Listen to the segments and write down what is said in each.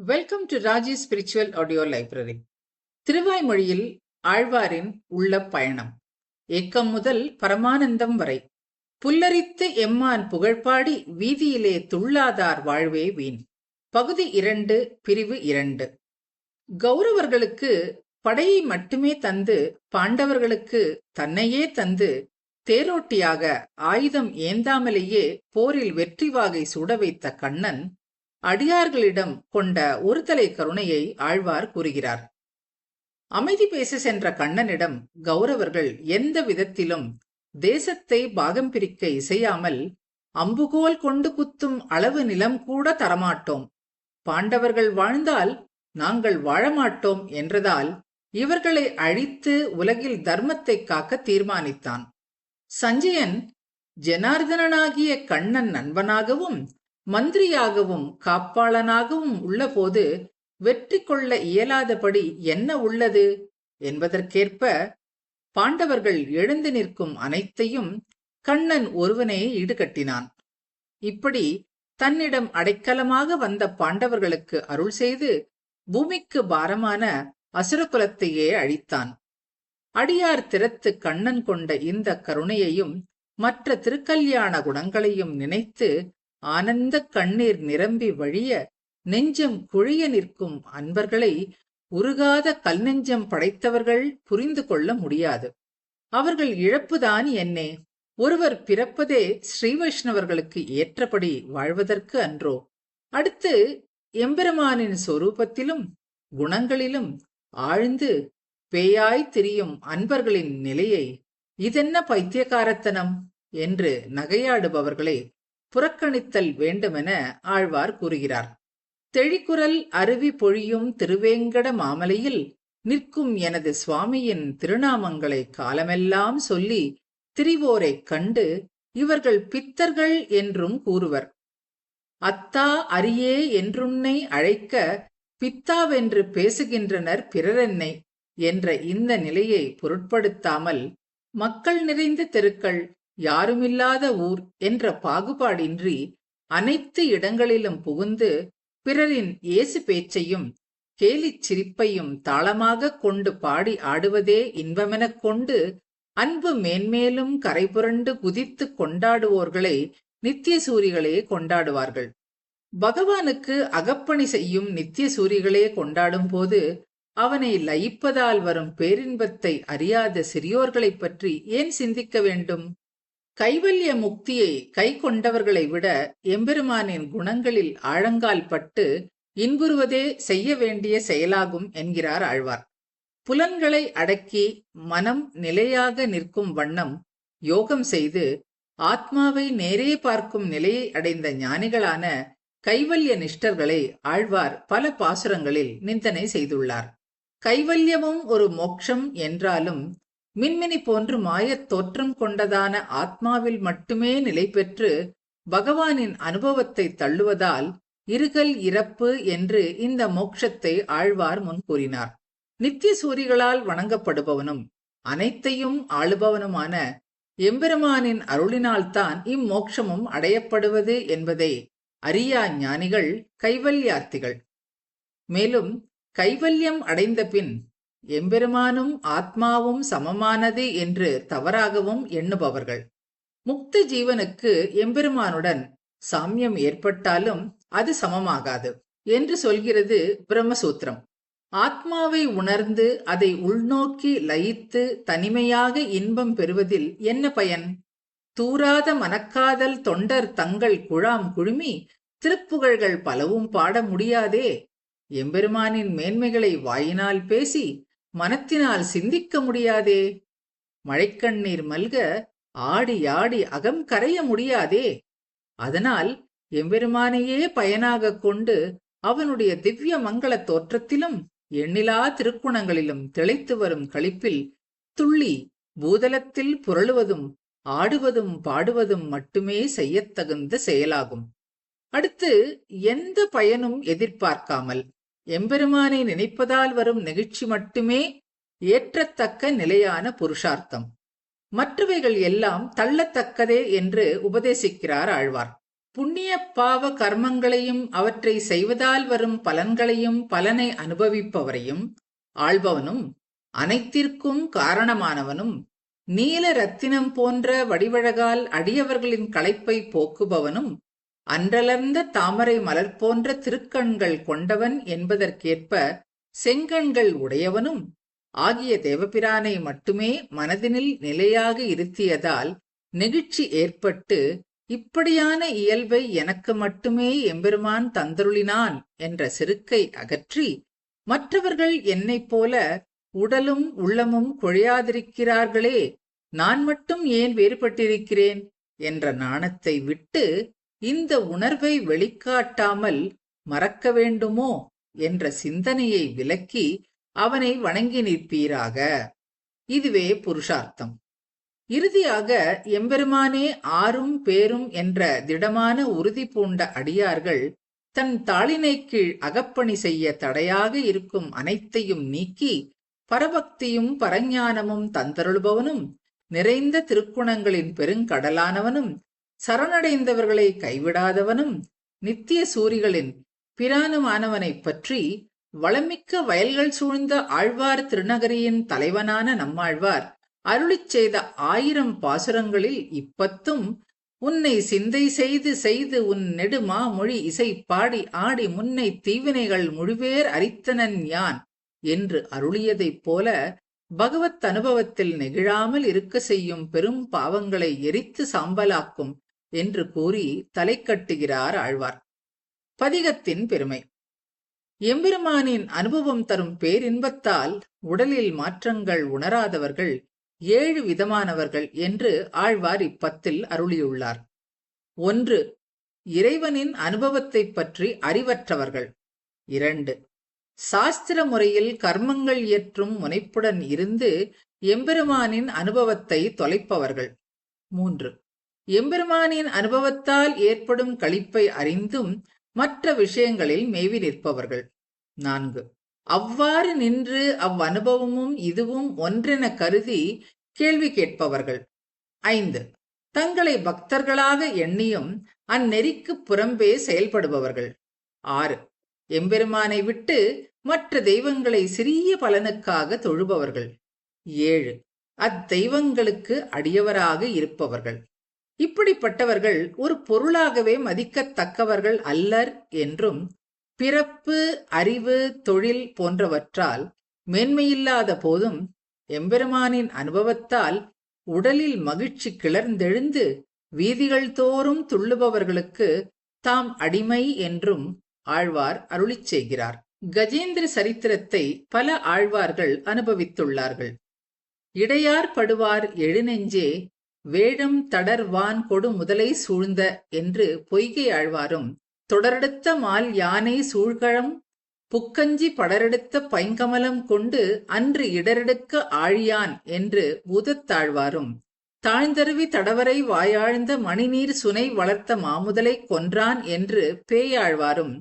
Welcome to Raji spiritual audio library. திருவாய்மொழியில் ஆழ்வாரின் உள்ள பயணம், ஏக்கம் முதல் பரமானந்தம் வரை. புல்லரித்து எம்மான் புகழ்பாடி வீதியிலே துள்ளாதார் வாழ்வே வீண். பகுதி 2, பிரிவு 2. கௌரவர்களுக்கு படையை மட்டுமே தந்து பாண்டவர்களுக்கு தன்னையே தந்து தேரோட்டியாக ஆயுதம் ஏந்தாமலேயே போரில் வெற்றி வாகை சூட வைத்த கண்ணன் அடியார்களிடம் கொண்ட ஒருதலை கருணையை ஆழ்வார் கூறுகிறார். அமைதி பேச சென்ற கண்ணனிடம் கௌரவர்கள் எந்த விதத்திலும் தேசத்தை பாகம் பிரிக்க இசையாமல் அம்புகோல் கொண்டு குத்தும் அளவு நிலம் கூட தரமாட்டோம், பாண்டவர்கள் வாழ்ந்தால் நாங்கள் வாழமாட்டோம் என்றதால் இவர்களை அழித்து உலகில் தர்மத்தை காக்க தீர்மானித்தான். சஞ்சயன் ஜனார்தனனாகிய கண்ணன் நண்பனாகவும் மந்திரியாகவும் காப்பாளனாகவும் உள்ளபோது வெற்றி கொள்ள இயலாதபடி என்ன உள்ளது என்பதற்கேற்ப பாண்டவர்கள் எழுந்து நிற்கும் அனைத்தையும் கண்ணன் ஒருவனே ஈடுகட்டினான். இப்படி தன்னிடம் அடைக்கலமாக வந்த பாண்டவர்களுக்கு அருள் செய்து பூமிக்கு பாரமான அசுரகுலத்தையே அழித்தான். அடியார் திறத்து கண்ணன் கொண்ட இந்த கருணையையும் மற்ற திருக்கல்யாண குணங்களையும் நினைத்து ஆனந்த கண்ணீர் நிரம்பி வழிய நெஞ்சம் குழிய நிற்கும் அன்பர்களை உருகாத கல் நெஞ்சம் படைத்தவர்கள் புரிந்து கொள்ள முடியாது. அவர்கள் இழப்புதான் என்னே. ஒருவர் பிறப்பதே ஸ்ரீ வைஷ்ணவர்களுக்கு ஏற்றபடி வாழ்வதற்கு அன்றோ? அடுத்து எம்பெருமானின் சொரூபத்திலும் குணங்களிலும் ஆழ்ந்து பேயாய் திரியும் அன்பர்களின் நிலையை இதென்ன பைத்தியக்காரத்தனம் என்று நகையாடுபவர்களை புறக்கணித்தல் வேண்டுமென ஆழ்வார் கூறுகிறார். தெழிக்குரல் அருவி பொழியும் திருவேங்கட மாமலையில் நிற்கும் எனது சுவாமியின் திருநாமங்களை காலமெல்லாம் சொல்லி திரிவோரைக் கண்டு இவர்கள் பித்தர்கள் என்றும் கூறுவர். அத்தா அரியே என்றுன்னை அழைக்க பித்தாவென்று பேசுகின்றனர் பிறரென்னை என்ற இந்த நிலையை பொருட்படுத்தாமல் மக்கள் நிறைந்த தெருக்கள், யாருமில்லாத ஊர் என்ற பாகுபாடின்றி அனைத்து இடங்களிலும் புகுந்து பிறரின் ஏசு பேச்சையும் கேலிச் சிரிப்பையும் தாளமாக கொண்டு பாடி ஆடுவதே இன்பமெனக் கொண்டு அன்பு மேன்மேலும் கரைபுரண்டு குதித்து கொண்டாடுவோர்களை நித்திய சூரிகளே கொண்டாடுவார்கள். பகவானுக்கு அகப்பணி செய்யும் நித்திய சூரிகளே கொண்டாடும் போது அவனை லயிப்பதால் வரும் பேரின்பத்தை அறியாத சிறியோர்களைப் பற்றி ஏன் சிந்திக்க வேண்டும்? கைவல்ய முக்தியை கை கொண்டவர்களை விட எம்பெருமானின் குணங்களில் ஆழங்கால் பட்டு இன்புறுவதே செய்ய வேண்டிய செயலாகும் என்கிறார் ஆழ்வார். புலன்களை அடக்கி மனம் நிலையாக நிற்கும் வண்ணம் யோகம் செய்து ஆத்மாவை நேரே பார்க்கும் நிலையை அடைந்த ஞானிகளான கைவல்ய நிஷ்டர்களை ஆழ்வார் பல பாசுரங்களில் நிந்தனை செய்துள்ளார். கைவல்யமும் ஒரு மோட்சம் என்றாலும் மின்மினி போன்று மாயத் தோற்றம் கொண்டதான ஆத்மாவில் மட்டுமே நிலை பெற்று பகவானின் அனுபவத்தை தள்ளுவதால் இருகல் இறப்பு என்று இந்த மோட்சத்தை ஆழ்வார் முன் கூறினார். நித்திய சூரிகளால் வணங்கப்படுபவனும் அனைத்தையும் ஆளுபவனுமான எம்பெருமானின் அருளினால்தான் இம்மோட்சமும் அடையப்படுவது என்பதை அறியா ஞானிகள் கைவல்யார்த்திகள். மேலும் கைவல்யம் அடைந்த பின் எம்பெருமானும் ஆத்மாவும் சமமானது என்று தவறாகவும் எண்ணுபவர்கள். முக்த ஜீவனுக்கு எம்பெருமானுடன் சாமியம் ஏற்பட்டாலும் அது சமமாகாது என்று சொல்கிறது பிரம்மசூத்திரம். ஆத்மாவை உணர்ந்து அதை உள்நோக்கி லயித்து தனிமையாக இன்பம் பெறுவதில் என்ன பயன்? தூராத மனக்காதல் தொண்டர் தங்கள் குழாம் குழுமி திருப்புகழ்கள் பலவும் பாட முடியாதே. எம்பெருமானின் மேன்மைகளை வாயினால் பேசி மனத்தினால் சிந்திக்க முடியாதே. மழைக்கண்ணீர் மல்க ஆடி ஆடி அகம் கரைய முடியாதே. அதனால் எம்பெருமானையே பயனாக கொண்டு அவனுடைய திவ்ய மங்கள தோற்றத்திலும் எண்ணிலா திருக்குணங்களிலும் திளைத்து வரும் களிப்பில் துள்ளி பூதலத்தில் புரளுவதும் ஆடுவதும் பாடுவதும் மட்டுமே செய்யத்தகுந்த செயலாகும். அடுத்து எந்த பயனும் எதிர்பார்க்காமல் எம்பெருமானை நினைப்பதால் வரும் நெகிழ்ச்சி மட்டுமே ஏற்றத்தக்க நிலையான புருஷார்த்தம். மற்றவைகள் எல்லாம் தள்ளத்தக்கதே என்று உபதேசிக்கிறார் ஆழ்வார். புண்ணிய பாவ கர்மங்களையும் அவற்றை செய்வதால் வரும் பலனை அனுபவிப்பவரையும் ஆள்பவனும் அனைத்திற்கும் காரணமானவனும் நீல ரத்தினம் போன்ற வடிவழகால் அடியவர்களின் களைப்பை போக்குபவனும் அன்றலர்ந்த தாமரை மலர் போன்ற திருக்கண்கள் கொண்டவன் என்பதற்கேற்ப செங்கண்கள் உடையவனும் ஆகிய தேவபிரானை மட்டுமே மனதினில் நிலையாக இருத்தியதால் நெகிழ்ச்சி ஏற்பட்டு, இப்படியான இயல்பை எனக்கு மட்டுமே எம்பெருமான் தந்தருளினான் என்ற செருக்கை அகற்றி, மற்றவர்கள் என்னைப் போல உடலும் உள்ளமும் கொழியாதிருக்கிறார்களே, நான் மட்டும் ஏன் வேறுபட்டிருக்கிறேன் என்ற நாணத்தை விட்டு இந்த உணர்வை வெளிக்காட்டாமல் மறக்க வேண்டுமோ என்ற சிந்தனையை விலக்கி அவனை வணங்கி நிற்பீராக. இதுவே புருஷார்த்தம். இறுதியாக எம்பெருமானே ஆறும் பேரும் என்ற திடமான உறுதி பூண்ட அடியார்கள் தன் தாளினை கீழ் அகப்பணி செய்ய தடையாக இருக்கும் அனைத்தையும் நீக்கி பரபக்தியும் பரஞானமும் தந்தருள்பவனும் நிறைந்த திருக்குணங்களின் பெருங்கடலானவனும் சரணடைந்தவர்களை கைவிடாதவனும் நித்திய சூரிகளின் பிரானுமானவனைப் பற்றி வளமிக்க வயல்கள் சூழ்ந்த ஆழ்வார் திருநகரியின் தலைவனான நம்மாழ்வார் அருளிச் செய்த 1000 பாசுரங்களில் இப்பத்தும் உன்னை சிந்தை செய்து செய்து உன் நெடுமா மொழி இசை பாடி ஆடி முன்னை தீவினைகள் முழுவேர் அரித்தனன் யான் என்று அருளியதைப் போல பகவத் அனுபவத்தில் நெகிழாமல் இருக்க செய்யும் பெரும் பாவங்களை எரித்து சாம்பலாக்கும் என்று கூறி தலை கட்டுகிறார் ஆழ்வார். பதிகத்தின் பெருமை. எம்பெருமானின் அனுபவம் தரும் பேரின்பத்தால் உடலில் மாற்றங்கள் உணராதவர்கள் 7 விதமானவர்கள் என்று ஆழ்வார் இப்பத்தில் அருளியுள்ளார். 1. இறைவனின் அனுபவத்தைப் பற்றி அறிவற்றவர்கள். 2. சாஸ்திர முறையில் கர்மங்கள் இயற்றும் முனைப்புடன் இருந்து எம்பெருமானின் அனுபவத்தை தொலைப்பவர்கள். 3. எம்பெருமானின் அனுபவத்தால் ஏற்படும் களிப்பை அறிந்தும் மற்ற விஷயங்களில் மேவி நிற்பவர்கள். 4. அவ்வாறு நின்று அவ்வனுபவமும் இதுவும் ஒன்றென கருதி கேள்வி கேட்பவர்கள். 5. தங்களை பக்தர்களாக எண்ணியும் அந்நெறிக்கு புறம்பே செயல்படுபவர்கள். 6. எம்பெருமானை விட்டு மற்ற தெய்வங்களை சிறிய பலனுக்காக தொழுபவர்கள். 7. அத்தெய்வங்களுக்கு அடியவராக இருப்பவர்கள். இப்படிப்பட்டவர்கள் ஒரு பொருளாகவே மதிக்கத்தக்கவர்கள் அல்லர் என்றும், பிறப்பு, அறிவு, தொழில் போன்றவற்றால் மேன்மையில்லாத போதும் எம்பெருமானின் அனுபவத்தால் உடலில் மகிழ்ச்சி கிளர்ந்தெழுந்து வீதிகள் தோறும் துள்ளுபவர்களுக்கு தாம் அடிமை என்றும் ஆழ்வார் அருளிச் செய்கிறார். கஜேந்திர சரித்திரத்தை பல ஆழ்வார்கள் அனுபவித்துள்ளார்கள். இடையார் படுவார் எழுநெஞ்சே வேழம் தடர்வான் கொடு முதலை சூழ்ந்த என்று பொய்கை ஆழ்வாரும், தொடரெடுத்த மால் யானை சூழ்கழம் புக்கஞ்சி படரெடுத்த பைங்கமலம் கொண்டு அன்று இடரெடுக்க ஆழியான் என்று பூதத்தாழ்வாரும், தாழ்ந்தருவி தடவரை வாயாழ்ந்த மணிநீர் சுனை வளர்த்த மாமுதலை கொன்றான் என்று பேயாழ்வாரும்,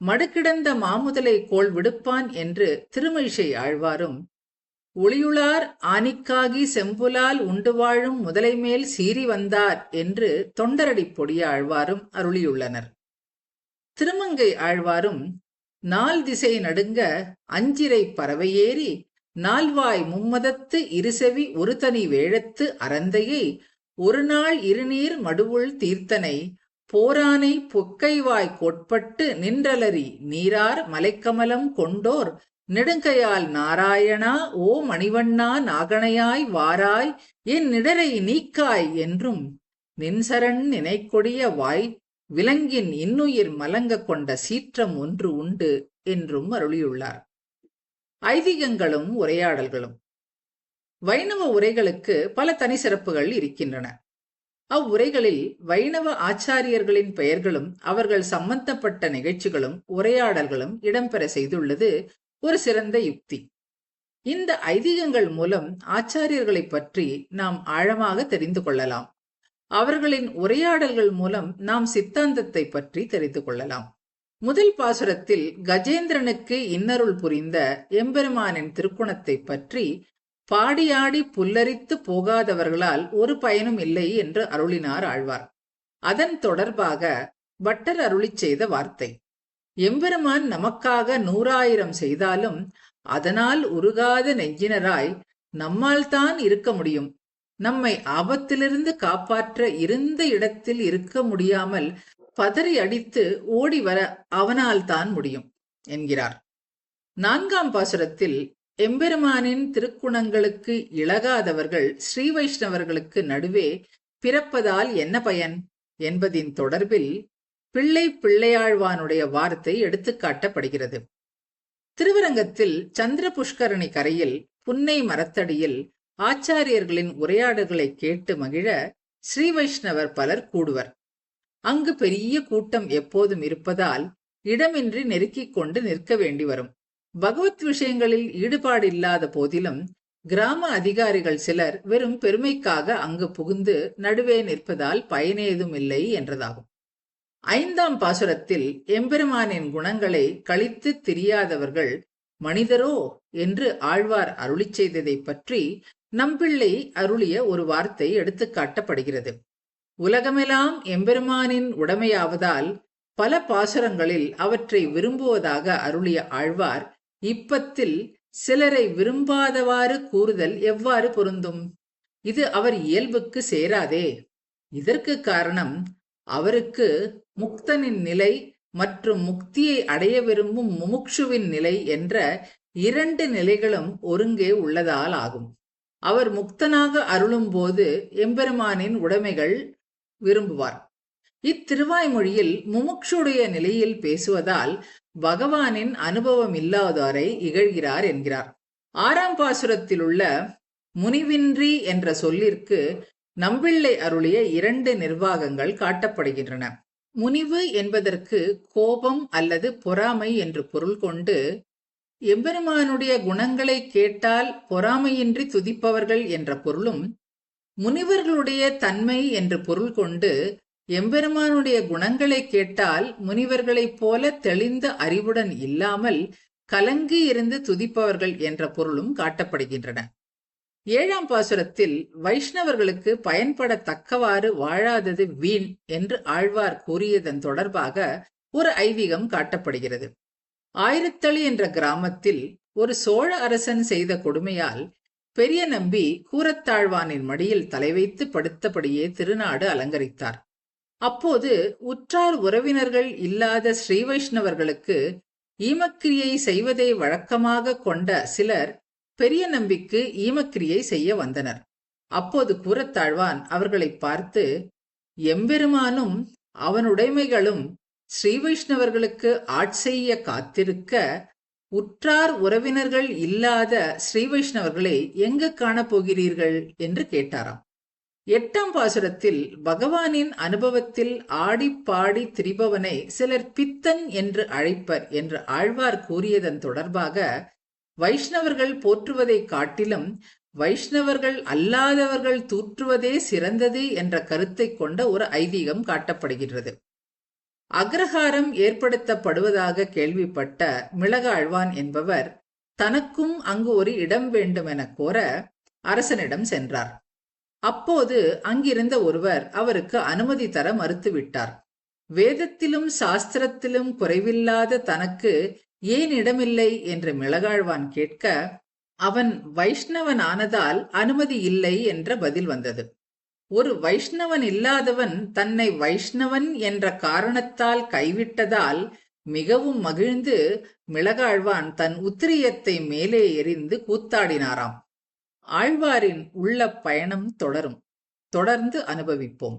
மடுக்கிடந்த மாமுதலை கோள் விடுப்பான் என்று திருமழிசை ஆழ்வாரும், ஒளியுளார் ஆனிக்காகி செம்புலால் உண்டு வாழும் முதலை மேல் சீறி வந்தார் என்று தொண்டரடி பொடிய ஆழ்வாரும் அருளியுள்ளனர். திருமங்கை ஆழ்வாரும், நால் திசை நடுங்க அஞ்சிரை பறவையேறி நால்வாய் மும்மதத்து இருசெவி ஒரு தனி வேழத்து அறந்தையை ஒரு நாள் இருநீர் மடுவுள் தீர்த்தனை போரானை பொக்கைவாய் கோட்பட்டு நின்றலறி நீரார் மலைக்கமலம் கொண்டோர் நெடுங்கையால் நாராயணா ஓ மணிவண்ணா நாகணையாய் வாராய் என் நிடரை நீக்காய் என்றும், நின்சரண் நினைக்கொடிய வாய் விலங்கின் இன்னுயிர் மலங்க கொண்ட சீற்றம் ஒன்று உண்டு என்றும் அருளியுள்ளார். ஐதீகங்களும் உரையாடல்களும். வைணவ உரைகளுக்கு பல தனி சிறப்புகள் இருக்கின்றன. அவ்வுரைகளில் வைணவ ஆச்சாரியர்களின் பெயர்களும் அவர்கள் சம்பந்தப்பட்ட நிகழ்ச்சிகளும் உரையாடல்களும் இடம்பெற செய்துள்ளது ஒரு சிறந்த யுக்தி. இந்த ஐதீகங்கள் மூலம் ஆச்சாரியர்களை பற்றி நாம் ஆழமாக தெரிந்து கொள்ளலாம். அவர்களின் உரையாடல்கள் மூலம் நாம் சித்தாந்தத்தை பற்றி தெரிந்து கொள்ளலாம். முதல் பாசுரத்தில் கஜேந்திரனுக்கு இன்னருள் புரிந்த எம்பெருமானின் திருக்குணத்தை பற்றி பாடியாடி புல்லரித்து போகாதவர்களால் ஒரு பயனும் இல்லை என்று அருளினார் ஆழ்வார். அதன் தொடர்பாக பட்டர் அருளிச் செய்த வார்த்தை: எம்பெருமான் நமக்காக 100,000 செய்தாலும் அதனால் உருகாத நெஞ்சினராய் நம்மால் தான் இருக்க முடியும். நம்மை ஆபத்திலிருந்து காப்பாற்ற இருந்த இடத்தில் இருக்க முடியாமல் பதறி அடித்து ஓடி வர அவனால் தான் முடியும் என்கிறார். 4ஆம் பாசுரத்தில் எம்பெருமானின் திருக்குணங்களுக்கு இழகாதவர்கள் ஸ்ரீ வைஷ்ணவர்களுக்கு நடுவே பிறப்பதால் என்ன பயன் என்பதின் தொடர்பில் பிள்ளையாழ்வானுடைய வார்த்தை எடுத்துக்காட்டப்படுகிறது. திருவரங்கத்தில் சந்திர புஷ்கரணி கரையில் புன்னை மரத்தடியில் ஆச்சாரியர்களின் உரையாடல்களை கேட்டு மகிழ ஸ்ரீ வைஷ்ணவர் பலர் கூடுவர். அங்கு பெரிய கூட்டம் எப்போதும் இருப்பதால் இடமின்றி நெருக்கிக் கொண்டு நிற்க வேண்டி வரும். பகவத் விஷயங்களில் ஈடுபாடு இல்லாத போதிலும் கிராம அதிகாரிகள் சிலர் வெறும் பெருமைக்காக அங்கு புகுந்து நடுவே நிற்பதால் பயனேதும் இல்லை என்றதாகும். 5ஆம் பாசுரத்தில் எம்பெருமானின் குணங்களை கழித்து தெரியாதவர்கள் மனிதரோ என்று ஆழ்வார் அருளிச் செய்ததை பற்றி நம்பிள்ளை அருளிய ஒரு வார்த்தை எடுத்துக்காட்டப்படுகிறது. உலகமெல்லாம் எம்பெருமானின் உடைமையாவதால் பல பாசுரங்களில் அவற்றை விரும்புவதாக அருளிய ஆழ்வார் இப்பத்தில் சிலரை விரும்பாதவாறு கூறுதல் எவ்வாறு பொருந்தும்? இது அவர் இயல்புக்கு சேராதே. இதற்கு காரணம் அவருக்கு முக்தனின் நிலை மற்றும் முக்தியை அடைய விரும்பும் முமுக்ஷுவின் நிலை என்ற 2 நிலைகளும் ஒருங்கே உள்ளதால் ஆகும். அவர் முக்தனாக அருளும் போது எம்பெருமானின் உடைமைகள் விரும்புவார். இத்திருவாய்மொழியில் முமுக்ஷுடைய நிலையில் பேசுவதால் பகவானின் அனுபவம் இல்லாதோரை இகழ்கிறார் என்கிறார். 6ஆம் பாசுரத்தில் உள்ள முனிவின்றி என்ற சொல்லிற்கு நம்பிள்ளை அருளிய 2 நிர்வாகங்கள் காட்டப்படுகின்றன. முனிவு என்பதற்கு கோபம் அல்லது பொறாமை என்று பொருள் கொண்டு, எம்பெருமானுடைய குணங்களை கேட்டால் பொறாமையின்றி துதிப்பவர்கள் என்ற பொருளும், முனிவர்களுடைய தன்மை என்று பொருள் கொண்டு எம்பெருமானுடைய குணங்களை கேட்டால் முனிவர்களைப் போல தெளிந்த அறிவுடன் இல்லாமல் கலங்கி இருந்து துதிப்பவர்கள் என்ற பொருளும் காட்டப்படுகின்றன. 7ஆம் பாசுரத்தில் வைஷ்ணவர்களுக்கு பயன்படத்தக்கவாறு வாழாதது வீண் என்று ஆழ்வார் கூறியதன் தொடர்பாக ஒரு ஐதீகம் காட்டப்படுகிறது. ஆயிரத்தளி என்ற கிராமத்தில் ஒரு சோழ அரசன் செய்த கொடுமையால் பெரிய நம்பி கூரத்தாழ்வானின் மடியில் தலை வைத்து படுத்தபடியே திருநாடு அலங்கரித்தார். அப்போது உற்றார் உறவினர்கள் இல்லாத ஸ்ரீ வைஷ்ணவர்களுக்கு ஈமக்கிரியை செய்வதை வழக்கமாக கொண்ட சிலர் பெரிய நம்பிக்கு ஈமக்கிரியை செய்ய வந்தனர். அப்போது கூரத்தாழ்வான் அவர்களை பார்த்து, எம்பெருமானும் அவனுடைமைகளும் ஸ்ரீ வைஷ்ணவர்களுக்கு ஆட்செய்ய காத்திருக்க உற்றார் உறவினர்கள் இல்லாத ஸ்ரீ வைஷ்ணவர்களை எங்கு காணப்போகிறீர்கள் என்று கேட்டாராம். 8ஆம் பாசுரத்தில் பகவானின் அனுபவத்தில் ஆடிப்பாடி திரிபவனை சிலர் பித்தன் என்று அழைப்பர் என்று ஆழ்வார் கூறியதன் தொடர்பாக வைஷ்ணவர்கள் போற்றுவதை காட்டிலும் வைஷ்ணவர்கள் அல்லாதவர்கள் தூற்றுவதே சிறந்தது என்ற கருத்தை கொண்ட ஒரு ஐதீகம் காட்டப்படுகிறது. அக்ரஹாரம் ஏற்படுத்தப்படுவதாக கேள்விப்பட்ட மிளகாழ்வான் என்பவர் தனக்கும் அங்கு ஒரு இடம் வேண்டுமென கோர அரசனிடம் சென்றார். அப்போது அங்கிருந்த ஒருவர் அவருக்கு அனுமதி தர மறுத்துவிட்டார். வேதத்திலும் சாஸ்திரத்திலும் குறைவில்லாத தனக்கு ஏன் இடமில்லை என்று மிளகாழ்வான் கேட்க, அவன் வைஷ்ணவன் ஆனதால் அனுமதி இல்லை என்ற பதில் வந்தது. ஒரு வைஷ்ணவன் இல்லாதவன் தன்னை வைஷ்ணவன் என்ற காரணத்தால் கைவிட்டதால் மிகவும் மகிழ்ந்து மிளகாழ்வான் தன் உத்திரியத்தை மேலே எறிந்து கூத்தாடினாராம். ஆழ்வாரின் உள்ள பயணம் தொடரும். தொடர்ந்து அனுபவிப்போம்.